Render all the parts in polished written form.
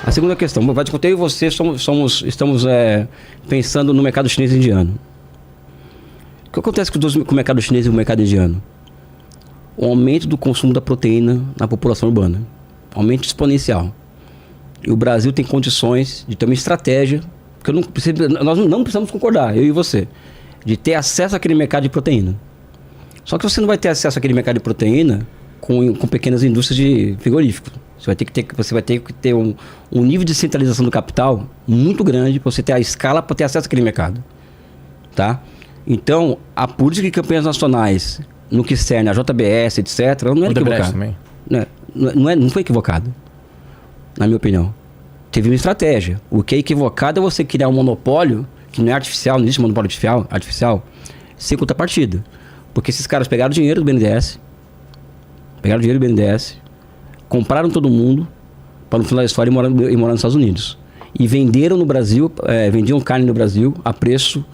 A segunda questão, vai discutir, eu e você estamos pensando no mercado chinês e indiano. O que acontece com o mercado chinês e o mercado indiano? O aumento do consumo da proteína na população urbana. Aumento exponencial. E o Brasil tem condições de ter uma estratégia, que nós não precisamos concordar, eu e você, de ter acesso àquele mercado de proteína. Só que você não vai ter acesso àquele mercado de proteína com pequenas indústrias de frigorífico. Você vai ter que ter um nível de centralização do capital muito grande para você ter a escala para ter acesso àquele mercado. Tá? Então, a política de campanhas nacionais, no que cerne a JBS, etc., não é equivocada. Não foi equivocada, na minha opinião. Teve uma estratégia. O que é equivocado é você criar um monopólio, que não é artificial, não existe monopólio artificial, sem contrapartida. Porque esses caras pegaram dinheiro do BNDES, compraram todo mundo para no final da história ir morar nos Estados Unidos. E venderam no Brasil, vendiam carne no Brasil a preço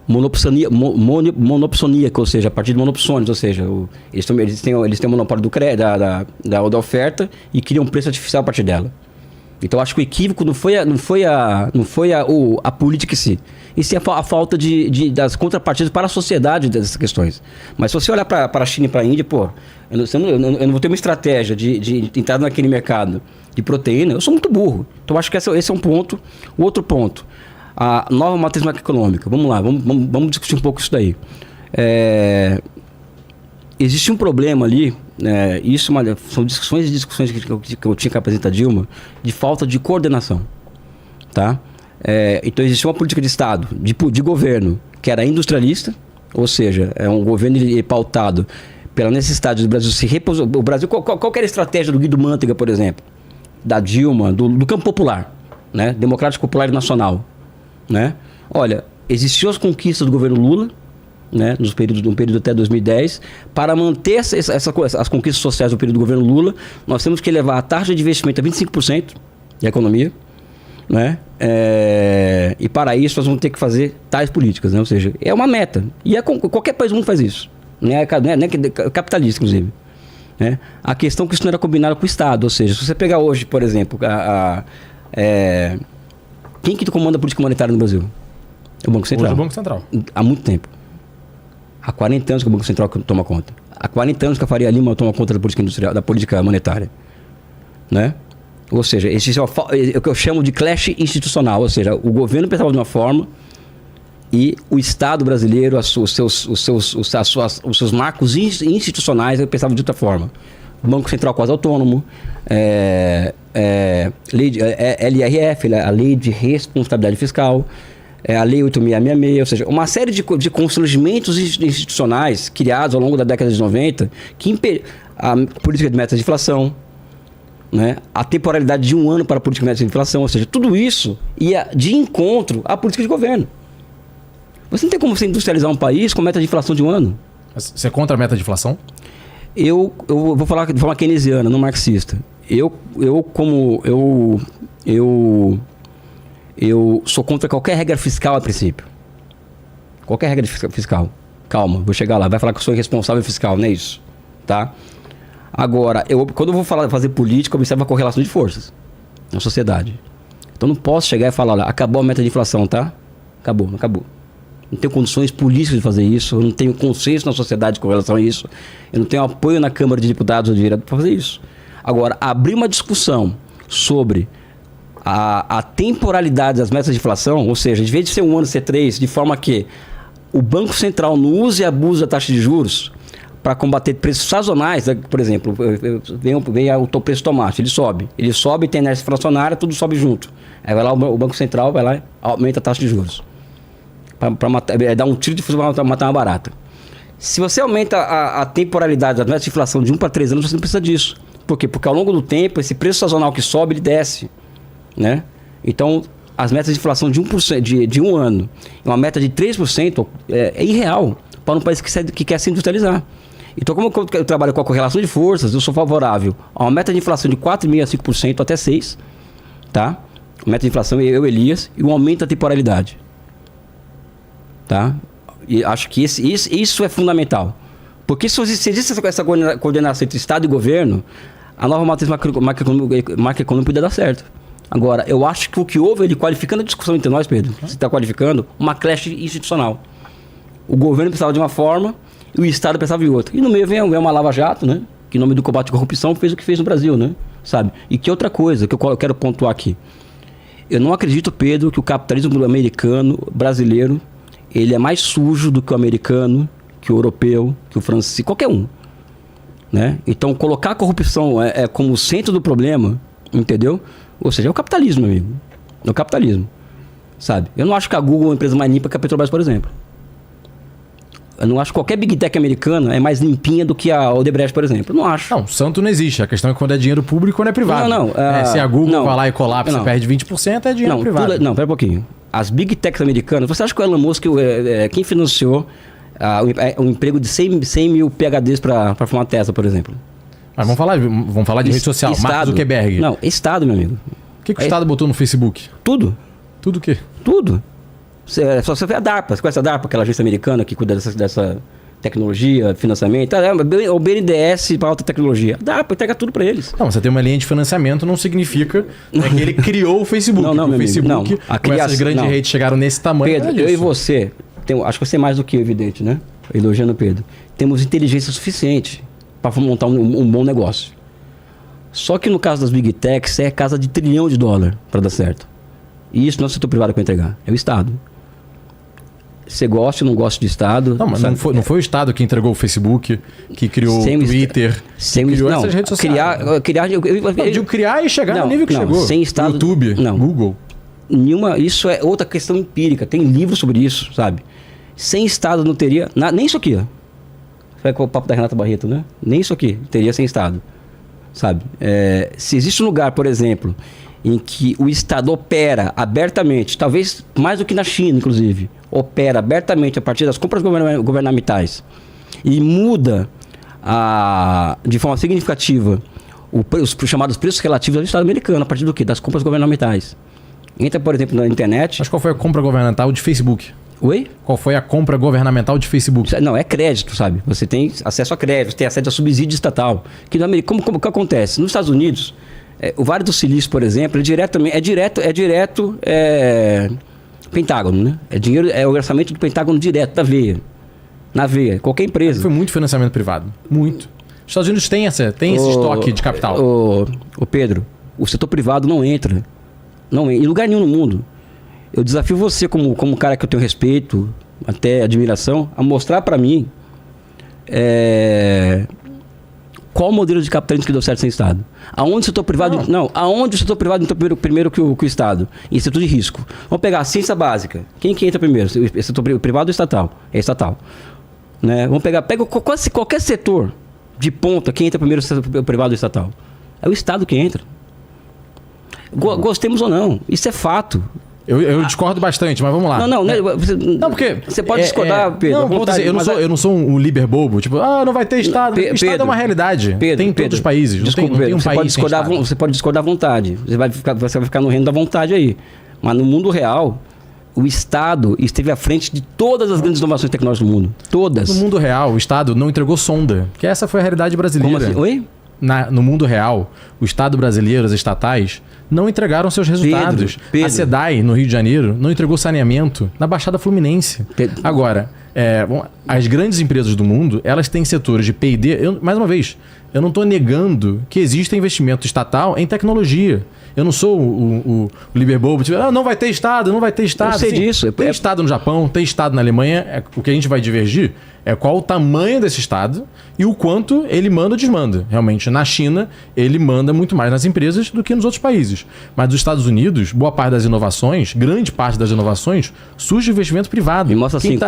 monopsoníaco, ou seja, a partir de monopsônios, ou seja, eles têm o monopólio da oferta e criam um preço artificial a partir dela. Então acho que o equívoco não foi a política em si, e sim a falta das contrapartidas para a sociedade dessas questões. Mas se você olhar para a China e para a Índia, eu não vou ter uma estratégia de entrar naquele mercado de proteína, eu sou muito burro. Então acho que esse é um ponto. O outro ponto, a nova matriz macroeconômica. Vamos lá, vamos discutir um pouco isso daí. Existe um problema ali, são discussões que eu tinha que apresentar a Dilma, de falta de coordenação. Tá? Então existia uma política de Estado, de governo, que era industrialista, ou seja, é um governo pautado pela necessidade do Brasil se reposicionar. O Brasil, qual era a estratégia do Guido Mantega, por exemplo? Da Dilma, do campo popular, né? Democrático Popular e Nacional. Né? Olha, existiam as conquistas do governo Lula, né, no período até 2010, para manter as conquistas sociais do período do governo Lula, nós temos que elevar a taxa de investimento a 25% da economia, né? E para isso nós vamos ter que fazer tais políticas, né? Ou seja, é uma meta, e qualquer país do mundo faz isso, né? Capitalista, inclusive, né? A questão é que isso não era combinado com o Estado, ou seja, se você pegar hoje, por exemplo, quem que comanda a política monetária no Brasil? É o Banco Central. Hoje é o Banco Central. Há muito tempo. Há 40 anos que o Banco Central toma conta. Há 40 anos que a Faria Lima toma conta da política industrial, da política monetária. Né? Ou seja, existe o que eu chamo de clash institucional. Ou seja, o governo pensava de uma forma e o Estado brasileiro, os seus marcos institucionais, pensavam de outra forma. O Banco Central quase autônomo, LRF, a Lei de Responsabilidade Fiscal, a Lei 8.666, ou seja, uma série de constrangimentos institucionais criados ao longo da década de 90 que a política de metas de inflação, né? A temporalidade de 1 ano para a política de metas de inflação, ou seja, tudo isso ia de encontro à política de governo. Você não tem como você industrializar um país com meta de inflação de 1 ano. Você é contra a meta de inflação? Eu vou falar de forma keynesiana, não marxista. Eu sou contra qualquer regra fiscal a princípio. Qualquer regra fiscal. Calma, vou chegar lá. Vai falar que eu sou irresponsável fiscal, não é isso? Tá? Agora, quando eu vou fazer política, eu observo a correlação de forças na sociedade. Então não posso chegar e falar, olha, acabou a meta de inflação, tá? Acabou, não acabou. Não tenho condições políticas de fazer isso, eu não tenho consenso na sociedade com relação a isso, eu não tenho apoio na Câmara de Deputados ou de Vereadores para fazer isso. Agora, abrir uma discussão sobre a temporalidade das metas de inflação, ou seja, de vez de ser 1 ano, ser 3, de forma que o Banco Central não use e abuse da taxa de juros para combater preços sazonais, né? Por exemplo, vem o preço do tomate, ele sobe, tem inércia inflacionária, tudo sobe junto. Aí vai lá o Banco Central, vai lá e aumenta a taxa de juros. Para dar um tiro de fuzil para matar uma barata. Se você aumenta a temporalidade das metas de inflação de 1 para 3 anos, você não precisa disso. Por quê? Porque ao longo do tempo, esse preço sazonal que sobe, ele desce. Né? Então, as metas de inflação de 1%, de 1 ano, uma meta de 3% é irreal para um país que quer se industrializar. Então, como eu trabalho com a correlação de forças, eu sou favorável a uma meta de inflação de 4,5% a 5% até 6%. Tá? Meta de inflação, Elias, e um aumento da temporalidade. Tá? E acho que isso é fundamental. Porque se existe essa coordenação entre Estado e governo, a nova matriz macroeconômica poderia dar certo. Agora, eu acho que o que houve, ele qualificando a discussão entre nós, Pedro, você está qualificando uma clash institucional. O governo pensava de uma forma e o Estado pensava de outra. E no meio vem uma lava-jato, né? Que em nome do combate à corrupção fez o que fez no Brasil, né? Sabe? E que outra coisa que eu quero pontuar aqui. Eu não acredito, Pedro, que o capitalismo americano, brasileiro, ele é mais sujo do que o americano, que o europeu, que o francês, qualquer um. Né? Então, colocar a corrupção como o centro do problema, entendeu? Ou seja, é o capitalismo, meu amigo. É o capitalismo. Sabe? Eu não acho que a Google é uma empresa mais limpa que a Petrobras, por exemplo. Eu não acho que qualquer Big Tech americana é mais limpinha do que a Odebrecht, por exemplo. Eu não acho. Não, santo não existe. A questão é quando é dinheiro público e quando é privado. Não. Se a Google vai lá e colapsa e perde 20%, é dinheiro privado. Não, pera um pouquinho. As Big Techs americanas, você acha que o Elon Musk, quem financiou o emprego de 100 mil PhDs para formar Tesla, por exemplo? Mas vamos falar de rede social. Estado. Mark Zuckerberg. Não, Estado, meu amigo. O que o Estado botou no Facebook? Tudo. Tudo o quê? Tudo. Só você vê a DARPA. Você conhece a DARPA, aquela agência americana que cuida dessa tecnologia, financiamento? O BNDES para alta tecnologia. A DARPA entrega tudo para eles. Não, você tem uma linha de financiamento não significa que ele criou o Facebook. Não, o Facebook, essas grandes redes chegaram nesse tamanho. Pedro, eu e você, acho que você é mais do que evidente, né? Elogiando o Pedro. Temos inteligência suficiente para montar um bom negócio. Só que no caso das Big Techs, é casa de $1 trilhão para dar certo. E isso não é o setor privado que vai entregar, é o Estado. Você gosta ou não gosta de Estado... Não, mas não foi o Estado que entregou o Facebook, que criou o Twitter, que criou essas redes sociais. Eu digo criar e chegar no nível que chegou. Sem Estado, YouTube, Google. Isso é outra questão empírica. Tem livro sobre isso, sabe? Sem Estado não teria... nem isso aqui, ó. Foi com o papo da Renata Barreto, né? Nem isso aqui teria sem Estado, sabe? Se existe um lugar, por exemplo, em que o Estado opera abertamente, talvez mais do que na China, inclusive, opera abertamente a partir das compras governamentais e muda de forma significativa os chamados preços relativos ao Estado americano, a partir do quê? Das compras governamentais. Entra, por exemplo, na internet... Mas qual foi a compra governamental de Facebook? Oi? Qual foi a compra governamental de Facebook? Não, é crédito, sabe? Você tem acesso a crédito, tem acesso a subsídio estatal. Como que acontece? Nos Estados Unidos, o Vale do Silício, por exemplo, é direto Pentágono, né? É o orçamento do Pentágono direto, na veia, qualquer empresa. Foi muito financiamento privado, muito. Os Estados Unidos têm esse estoque de capital. Ô Pedro, o setor privado não entra em lugar nenhum no mundo. Eu desafio você, como cara que eu tenho respeito, até admiração, a mostrar para mim qual o modelo de capitalismo que deu certo sem Estado. Aonde o setor privado... aonde o setor privado entrou primeiro que o Estado? Em setor de risco. Vamos pegar a ciência básica. Quem que entra primeiro? O setor privado ou estatal? É estatal. Né? Pega qualquer setor de ponta, quem entra primeiro, o setor privado ou estatal? É o Estado que entra. Gostemos ou não. Isso é fato. Eu discordo bastante, mas vamos lá. Não, porque... Você pode discordar, Pedro. Não, vontade, eu não sou um líber bobo. Tipo, não vai ter Estado. Estado é uma realidade. Tem em todos os países. Desculpa, não tem um país sem Estado. Você pode discordar à vontade. Você vai ficar no reino da vontade aí. Mas no mundo real, o Estado esteve à frente de todas as grandes inovações tecnológicas do mundo. Todas. No mundo real, o Estado não entregou sonda. Que essa foi a realidade brasileira. Como assim? Oi? No mundo real, o Estado brasileiro, as estatais, não entregaram seus resultados. Pedro. A SEDAI, no Rio de Janeiro, não entregou saneamento na Baixada Fluminense. Agora, as grandes empresas do mundo, elas têm setores de P&D. Mais uma vez, eu não estou negando que existe investimento estatal em tecnologia. Eu não sou o líber bobo, tipo, não vai ter Estado, não vai ter Estado. Eu sei disso. Tem Estado no Japão, tem Estado na Alemanha. O que a gente vai divergir é qual o tamanho desse Estado e o quanto ele manda ou desmanda. Realmente, na China, ele manda muito mais nas empresas do que nos outros países. Mas nos Estados Unidos, boa parte das inovações, grande parte das inovações, surge de investimento privado. Me mostra assim.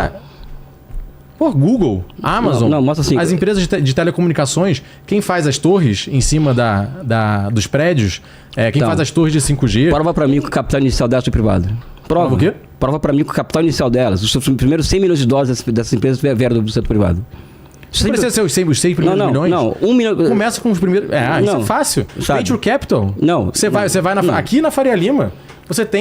Google, Amazon, mostra assim. As empresas de telecomunicações, quem faz as torres em cima dos prédios, quem faz as torres de 5G... Prova para mim que o capital inicial delas foi privado. Prova o quê? Prova para mim que o capital inicial delas, os primeiros 100 milhões de dólares dessas empresas vieram do setor privado. Não precisa ser os 100 primeiros milhões? Não, 1 milhão... Começa com os primeiros... isso é fácil. Venture Capital. Você vai aqui na Faria Lima,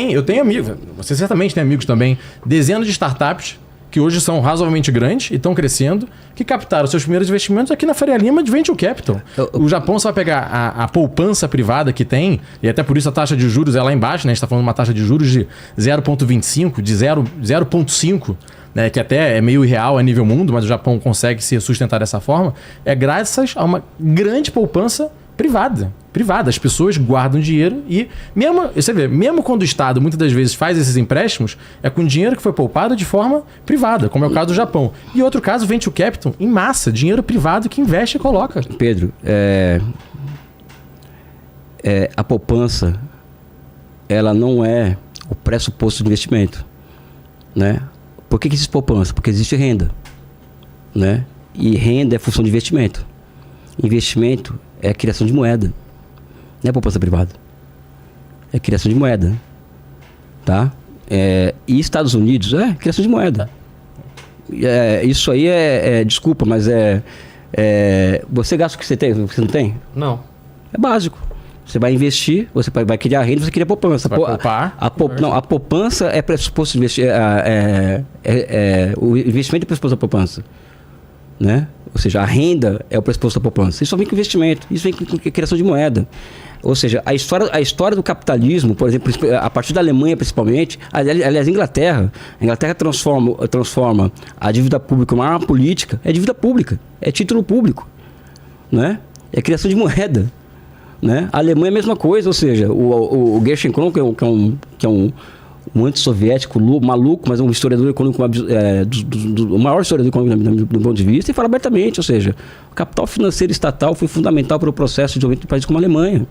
eu tenho amigos, você certamente tem amigos também, dezenas de startups que hoje são razoavelmente grandes e estão crescendo, que captaram seus primeiros investimentos aqui na Faria Lima de Venture Capital. O Japão, você vai pegar a poupança privada que tem, e até por isso a taxa de juros é lá embaixo, né? A gente está falando de uma taxa de juros de 0,25, de 0,5, né? Que até é meio irreal a nível mundo, mas o Japão consegue se sustentar dessa forma, é graças a uma grande poupança privada. As pessoas guardam dinheiro e você vê, mesmo quando o Estado muitas das vezes faz esses empréstimos, é com dinheiro que foi poupado de forma privada, como é o caso do Japão. E outro caso, Venture Capital, em massa, dinheiro privado que investe e coloca. Pedro, a poupança, ela não é o pressuposto de investimento, né? Por que existe poupança? Porque existe renda, né? E renda é função de investimento. Investimento é a criação de moeda. Não é poupança privada. É criação de moeda. Tá? E Estados Unidos é criação de moeda. Isso aí desculpa, mas você gasta o que você tem? Você não tem? Não. É básico. Você vai investir, você vai criar renda, você cria poupança. Vai poupar? A poupança é pressuposto de investir. O investimento é pressuposto da poupança. Né? Ou seja, a renda é o pressuposto da poupança. Isso vem com investimento, isso vem com criação de moeda. Ou seja, a história do capitalismo, por exemplo, a partir da Alemanha principalmente, aliás, a Inglaterra transforma a dívida pública em uma arma política, é dívida pública, é título público, né? É criação de moeda. Né? A Alemanha é a mesma coisa, ou seja, o Gershon Krohn, que é um antissoviético maluco, mas é um historiador econômico, o maior historiador econômico do ponto de vista, e fala abertamente, ou seja, o capital financeiro estatal foi fundamental para o processo de desenvolvimento de países como a Alemanha.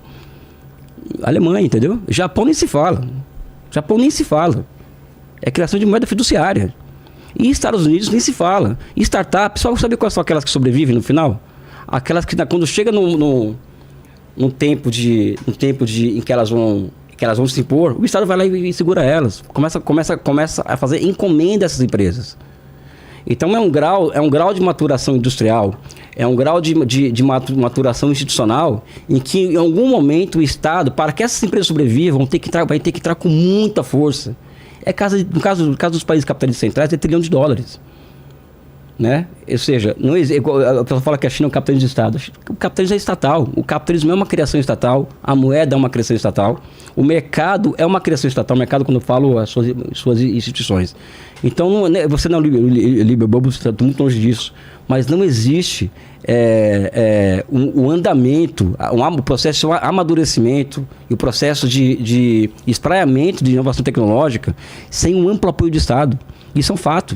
Alemanha, entendeu? Japão nem se fala. É criação de moeda fiduciária. E Estados Unidos nem se fala. E startup, só sabe quais são aquelas que sobrevivem no final? Aquelas que quando chega num tempo em que elas vão se impor, o Estado vai lá e segura elas. Começa a fazer encomenda a essas empresas. Então é um grau de maturação industrial, é um grau de maturação institucional em que em algum momento o Estado, para que essas empresas sobrevivam, vai ter que entrar com muita força. No caso dos países capitalistas centrais, é $1 trilhão. Né? Ou seja, a pessoa fala que a China é um capitalismo de Estado. O capitalismo é estatal. O capitalismo é uma criação estatal. A moeda é uma criação estatal. O mercado é uma criação estatal. O mercado, quando eu falo, as suas instituições. Então, você não é liberal, você está muito longe disso. Mas não existe o andamento, o processo de amadurecimento e o processo de espraiamento de inovação tecnológica sem um amplo apoio do Estado. Isso é um fato.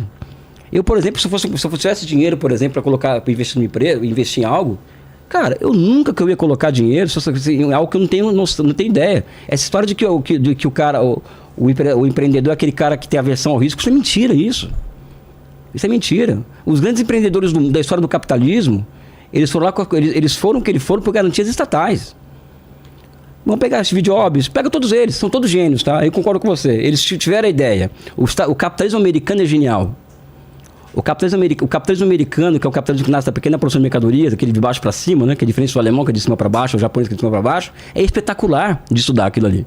Eu, por exemplo, se eu tivesse dinheiro, por exemplo, para investir numa empresa, investir em algo, cara, eu nunca que eu ia colocar dinheiro em algo que eu não tenho ideia. Essa história de que o cara, o empreendedor é aquele cara que tem aversão ao risco, isso é mentira, isso. Isso é mentira. Os grandes empreendedores da história do capitalismo, eles foram o que eles foram por garantias estatais. Vamos pegar Steve Jobs, pega todos eles, são todos gênios, tá? Eu concordo com você. Eles tiveram a ideia. O capitalismo americano é genial. O capitalismo americano, que é o capitalismo que nasce da pequena produção de mercadorias, aquele de baixo para cima, né, que é diferente do alemão, que é de cima para baixo, o japonês que é de cima para baixo, é espetacular de estudar aquilo ali.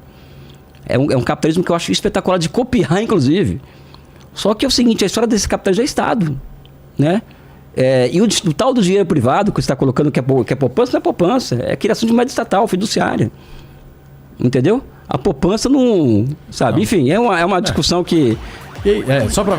É um capitalismo que eu acho espetacular de copiar, inclusive. Só que é o seguinte, a história desse capitalismo é Estado, né? E o tal do dinheiro privado que você está colocando que é poupança, não é poupança, é criação de moeda estatal, fiduciária. Entendeu? A poupança não... Sabe? Não. Enfim, é uma discussão que... Só para...